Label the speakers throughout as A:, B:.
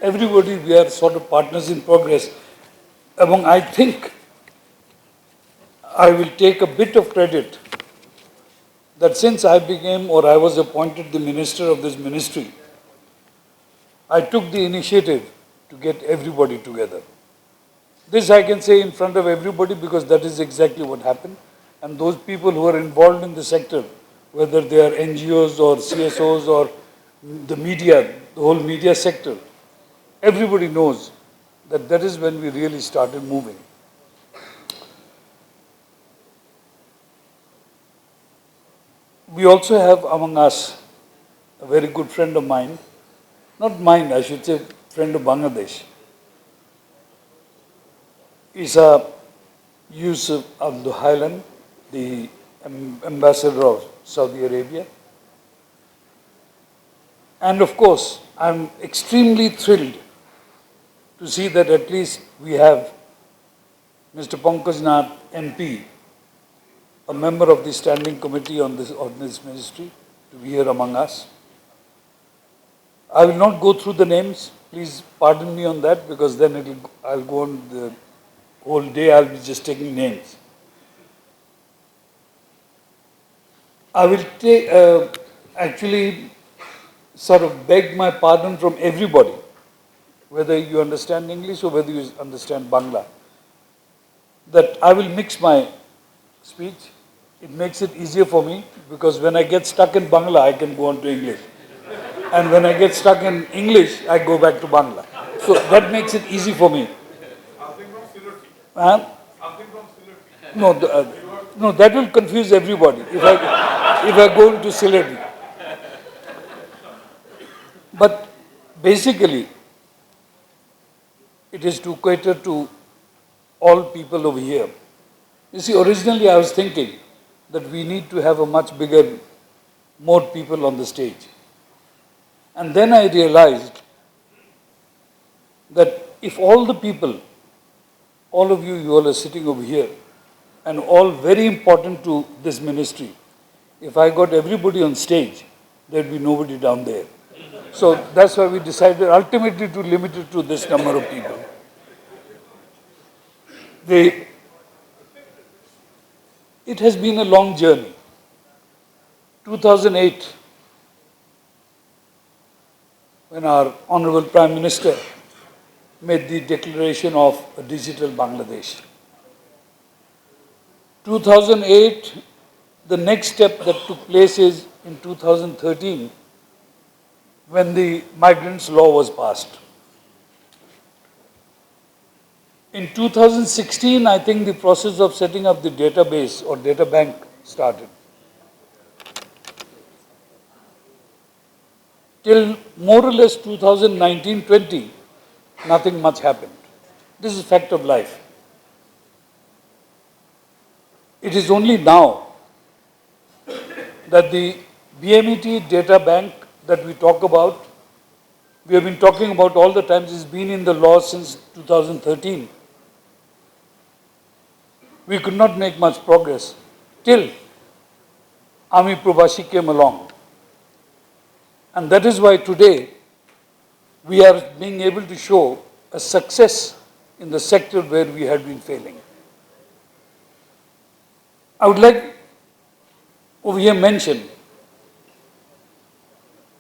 A: everybody, we are sort of partners in progress. Among, I think, I will take a bit of credit that since I became or I was appointed the minister of this ministry, I took the initiative to get everybody together. This I can say in front of everybody because that is exactly what happened. And those people who are involved in the sector, whether they are NGOs or CSOs or the media, the whole media sector, everybody knows that that is when we really started moving. We also have among us a very good friend of mine, not mine, I should say, friend of Bangladesh. Isa Yusuf Abdul Haylan, the ambassador of Saudi Arabia. And of course, I'm extremely thrilled to see that at least we have Mr. Pankaj Nath, MP, a member of the standing committee on this ministry, to be here among us. I will not go through the names. Please pardon me on that because then I'll go on the whole day. I'll be just taking names. I will actually sort of beg my pardon from everybody, whether you understand English or whether you understand Bangla, that I will mix my speech. It makes it easier for me because when I get stuck in Bangla, I can go on to English. And when I get stuck in English, I go back to Bangla. So that makes it easy for me. No, no, that will confuse everybody if I go into Sylhet. But basically, it is to cater to all people over here. You see, originally I was thinking that we need to have a much bigger, more people on the stage. And then I realized that if all the people, all of you all are sitting over here, and all very important to this ministry, if I got everybody on stage, there'd be nobody down there. So that's why we decided ultimately to limit it to this number of people. It has been a long journey. 2008, when our Honorable Prime Minister made the declaration of a digital Bangladesh. 2008, the next step that took place is in 2013, when the Migrants Law was passed. In 2016, I think the process of setting up the database or data bank started. Till more or less 2019-20, nothing much happened. This is a fact of life. It is only now that the BMET data bank that we talk about, we have been talking about all the time, it's been in the law since 2013. We could not make much progress till Ami Prabhasi came along. And that is why today we are being able to show a success in the sector where we had been failing. I would like over here mention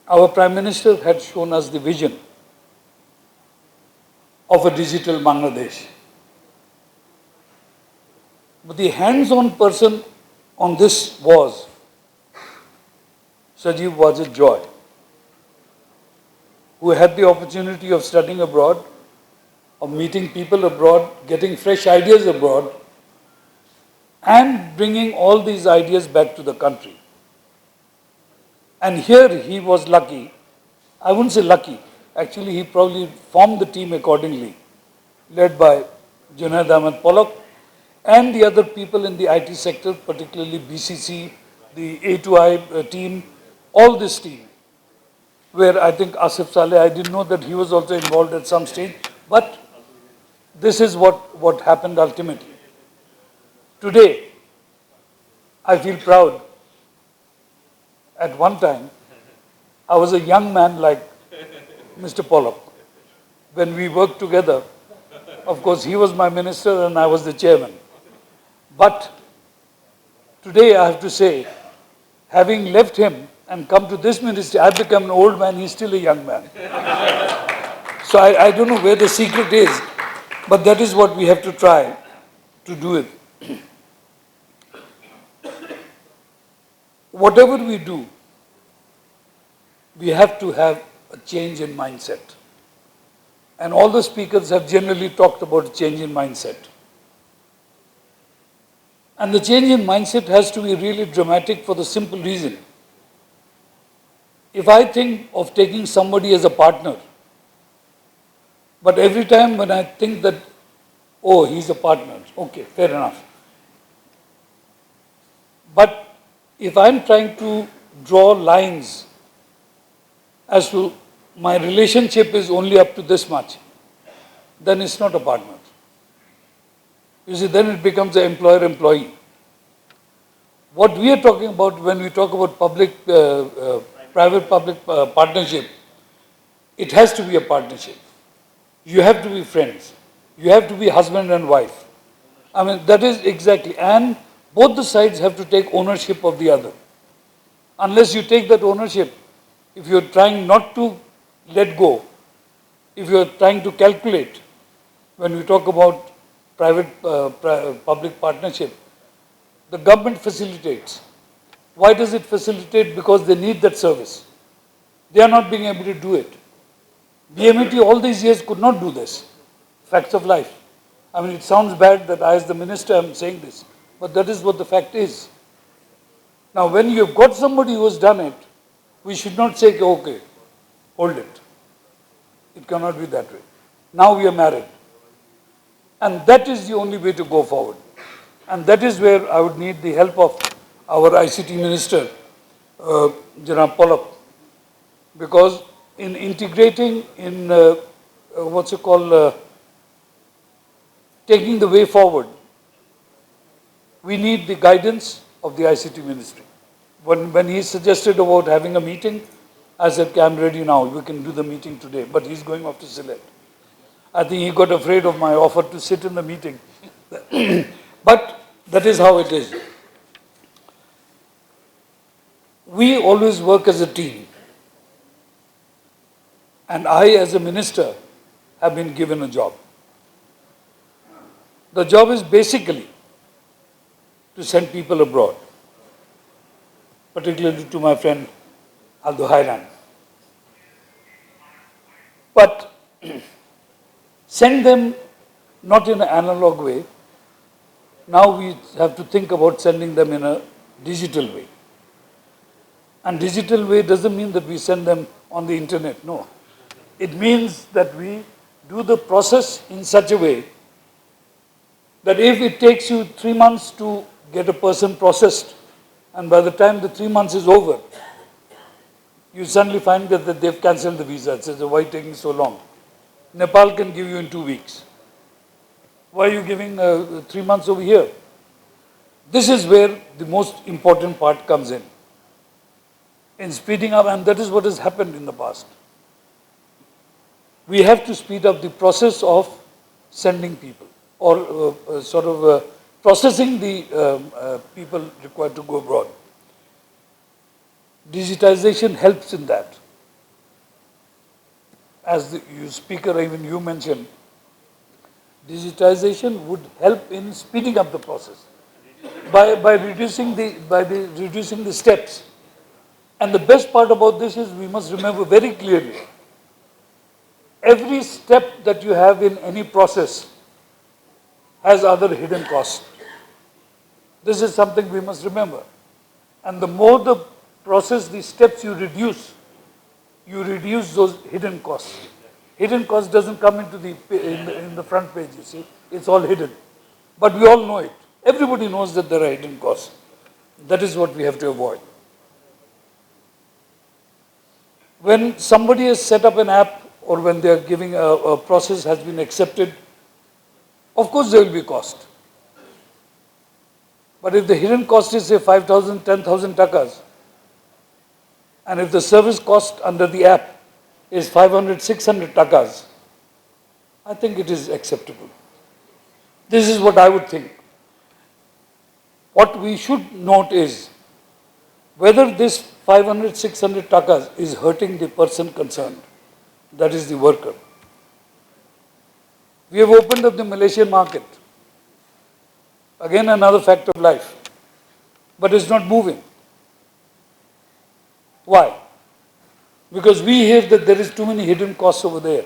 A: our Prime Minister had shown us the vision of a digital Bangladesh. But the hands-on person on this was Sajeev Wajid Joy, who had the opportunity of studying abroad, of meeting people abroad, getting fresh ideas abroad, and bringing all these ideas back to the country. And here he was lucky. I wouldn't say lucky. Actually, he probably formed the team accordingly, led by Junaid Ahmed Polak and the other people in the IT sector, particularly BCC, the A2I team, all this team, where I think Asif Saleh, I didn't know that he was also involved at some stage, but this is what happened ultimately. Today, I feel proud. At one time, I was a young man like Mr. Pollock. when we worked together. Of course, he was my minister and I was the chairman. But today I have to say, having left him and come to this ministry, I've become an old man, he's still a young man. So I don't know where the secret is, but that is what we have to try to do it. Whatever we do, we have to have a change in mindset. And all the speakers have generally talked about a change in mindset. And the change in mindset has to be really dramatic for the simple reason. If I think of taking somebody as a partner, but every time when I think that, oh, he's a partner, okay, fair enough. But if I'm trying to draw lines as to my relationship is only up to this much, then it's not a partner. You see, then it becomes an employer-employee. What we are talking about when we talk about private-public partnership, it has to be a partnership. You have to be friends. You have to be husband and wife. I mean, that is exactly, and both the sides have to take ownership of the other. Unless you take that ownership, if you're trying not to let go, if you're trying to calculate, when we talk about private-public partnership, the government facilitates. Why does it facilitate? Because they need that service. They are not being able to do it. BMET all these years could not do this. Facts of life. I mean, it sounds bad that I as the minister am saying this, but that is what the fact is. Now, when you've got somebody who has done it, we should not say, okay, hold it. It cannot be that way. Now we are married. And that is the only way to go forward. And that is where I would need the help of our ICT minister, Janab Polak, because in integrating, in taking the way forward, we need the guidance of the ICT ministry. When he suggested about having a meeting, I said, okay, I'm ready now, we can do the meeting today, but he's going off to Sylhet. I think he got afraid of my offer to sit in the meeting. But that is how it is. We always work as a team. And I, as a minister, have been given a job. The job is basically to send people abroad, particularly to my friend Aldo Hairan. But send them not in an analog way. Now we have to think about sending them in a digital way. And digital way doesn't mean that we send them on the internet, no. It means that we do the process in such a way that if it takes you 3 months to get a person processed, and by the time the 3 months is over, you suddenly find that they've cancelled the visa. It says, why taking so long? Nepal can give you in 2 weeks. Why are you giving 3 months over here? This is where the most important part comes in speeding up, and that is what has happened in the past. We have to speed up the process of sending people, or processing the people required to go abroad. Digitization helps in that. As the speaker, even you mentioned, digitization would help in speeding up the process by reducing the steps. And the best part about this is we must remember very clearly, every step that you have in any process has other hidden costs. This is something we must remember. And the more the process, the steps you reduce those hidden costs. Hidden cost doesn't come into in the front page, you see. It's all hidden. But we all know it. Everybody knows that there are hidden costs. That is what we have to avoid. When somebody has set up an app, or when they are giving a process has been accepted, of course there will be cost. But if the hidden cost is say 5,000, 10,000 takas, and if the service cost under the app is 500, 600 takas, I think it is acceptable. This is what I would think. What we should note is whether this 500, 600 takas is hurting the person concerned, that is the worker. We have opened up the Malaysian market. Again, another fact of life. But it's not moving. Why? Because we hear that there is too many hidden costs over there.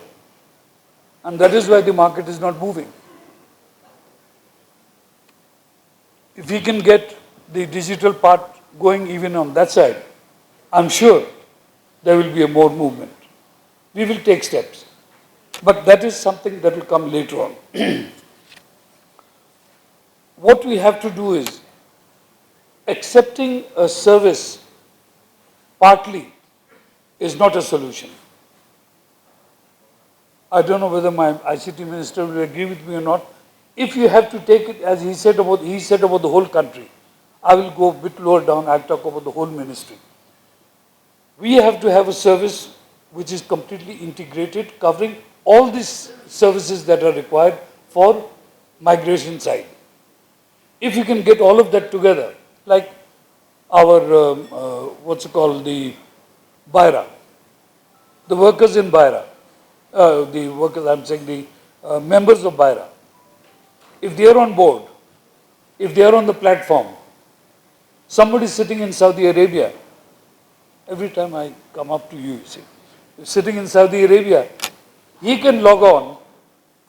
A: And that is why the market is not moving. If we can get the digital part going even on that side, I'm sure there will be a more movement. We will take steps. But that is something that will come later on. What we have to do is accepting a service partly is not a solution. I don't know whether my ICT minister will agree with me or not. If you have to take it as he said about the whole country, I will go a bit lower down, I'll talk about the whole ministry. We have to have a service which is completely integrated, covering all these services that are required for migration side. If you can get all of that together, like our, the Baira, the workers in Baira, the members of Baira, if they are on board, if they are on the platform, somebody sitting in Saudi Arabia, every time I come up to you, see, sitting in Saudi Arabia, he can log on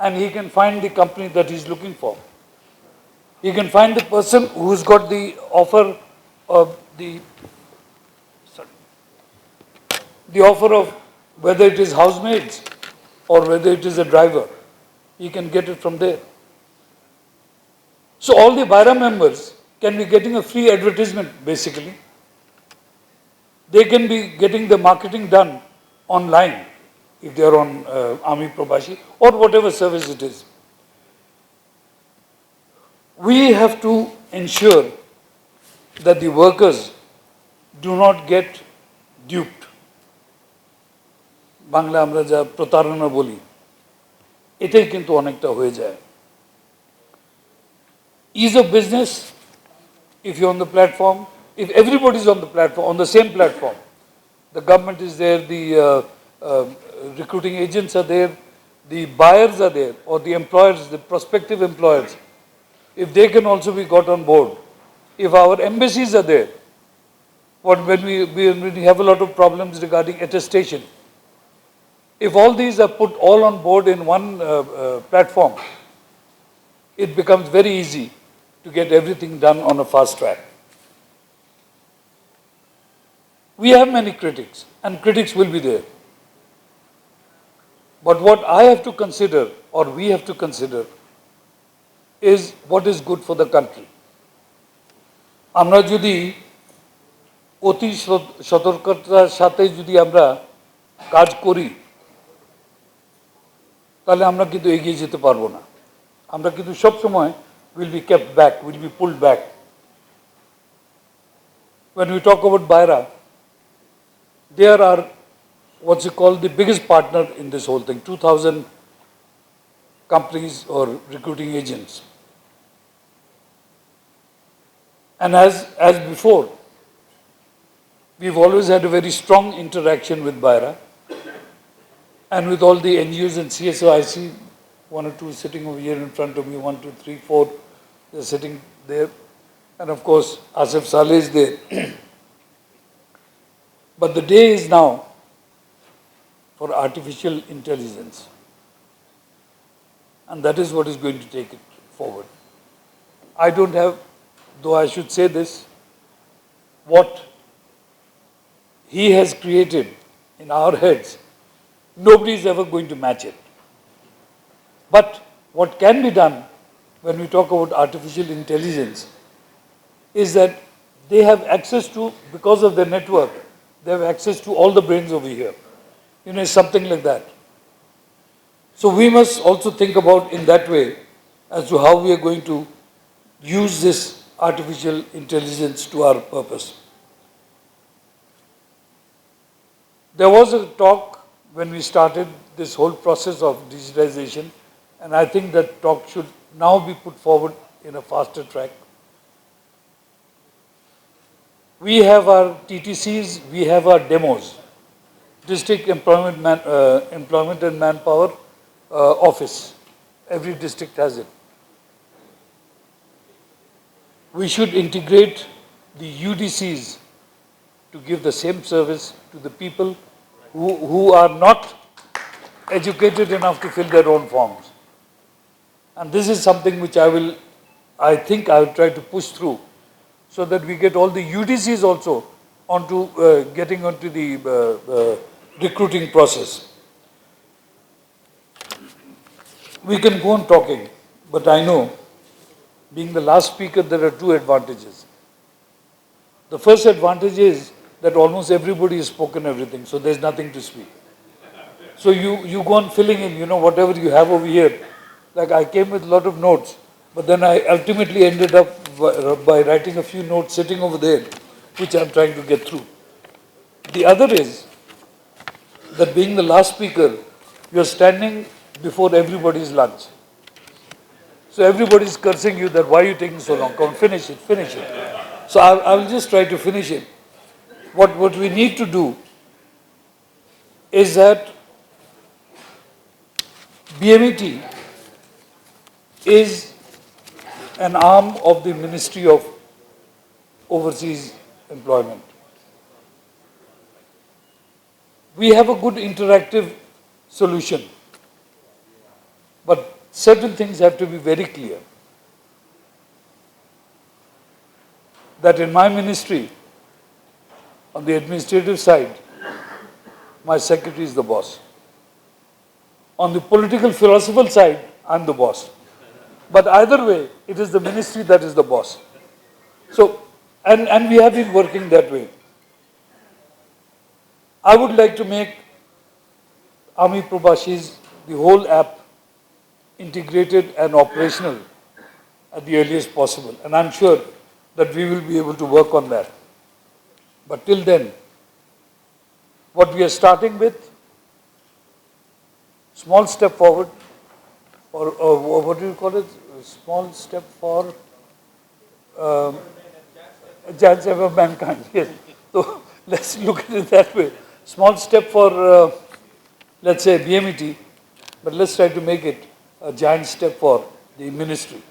A: and he can find the company that he's looking for. He can find the person who's got the offer of the offer of whether it is housemaids or whether it is a driver. He can get it from there. So all the Baira members can be getting a free advertisement basically. They can be getting the marketing done online if they are on Army Probashi or whatever service it is. We have to ensure that the workers do not get duped. Bangla আমরা যা প্রতারণা বলি এটাই কিন্তু অনেকটা হয়ে যায় ease of business if you're on the platform if everybody is on the platform on the same platform the government is there the recruiting agents are there the buyers are there or the employers the prospective employers if they can also be got on board if our embassies are there when we have a lot of problems regarding attestation. If all these are put all on board in one platform, it becomes very easy to get everything done on a fast track. We have many critics, and critics will be there. But what I have to consider, or we have to consider, is what is good for the country. আমরা যদি অতি সতর্কতার সাথে যদি আমরা কাজ করি তাহলে আমরা কিন্তু এগিয়ে যেতে পারবো না আমরা কিন্তু সব সময় will be kept back will be pulled back when we talk about Baira there are what's it called the biggest partner in this whole thing 2000 companies or recruiting agents and as before we've always had a very strong interaction with Baira and with all the NGOs and CSO. I see one or two sitting over here in front of me, 1, 2, 3, 4, they're sitting there. And of course, Asif Saleh is there. But the day is now for artificial intelligence. And that is what is going to take it forward. I don't have, though I should say this, what he has created in our heads, nobody is ever going to match it. But what can be done when we talk about artificial intelligence is that they have access to, because of their network, they have access to all the brains over here. You know, something like that. So we must also think about in that way as to how we are going to use this artificial intelligence to our purpose. There was a talk when we started this whole process of digitalization And I think that talk should now be put forward in a faster track. We have our TTCs, we have our demos, District Employment and Manpower Office. Every district has it. We should integrate the UDCs to give the same service to the people who are not educated enough to fill their own forms. And this is something which I think I will try to push through, so that we get all the UDCs also onto getting onto the recruiting process. We can go on talking, but I know, being the last speaker, there are two advantages. The first advantage is that almost everybody has spoken everything, so there's nothing to speak. So you go on filling in, whatever you have over here. Like I came with a lot of notes, but then I ultimately ended up by writing a few notes sitting over there, which I'm trying to get through. The other is that being the last speaker, you're standing before everybody's lunch. So everybody's cursing you that why are you taking so long? Come on, finish it, finish it. So I will just try to finish it. What we need to do is that BMET is an arm of the Ministry of Overseas Employment. We have a good interactive solution, but certain things have to be very clear. That in my ministry, on the administrative side, my secretary is the boss. On the political philosophical side, I'm the boss. But either way, it is the ministry that is the boss. So, and we have been working that way. I would like to make Army Probashi's, the whole app, integrated and operational at the earliest possible. And I'm sure that we will be able to work on that. But till then, what we are starting with, small step forward, or what do you call it? Small step for giant step of mankind. Yes. So let's look at it that way. Small step for, let's say, BMET, but let's try to make it a giant step for the ministry.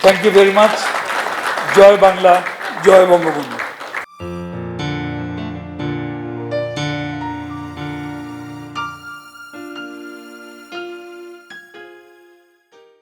A: Thank you very much. Joy Bangla, Joy Bangabandhu.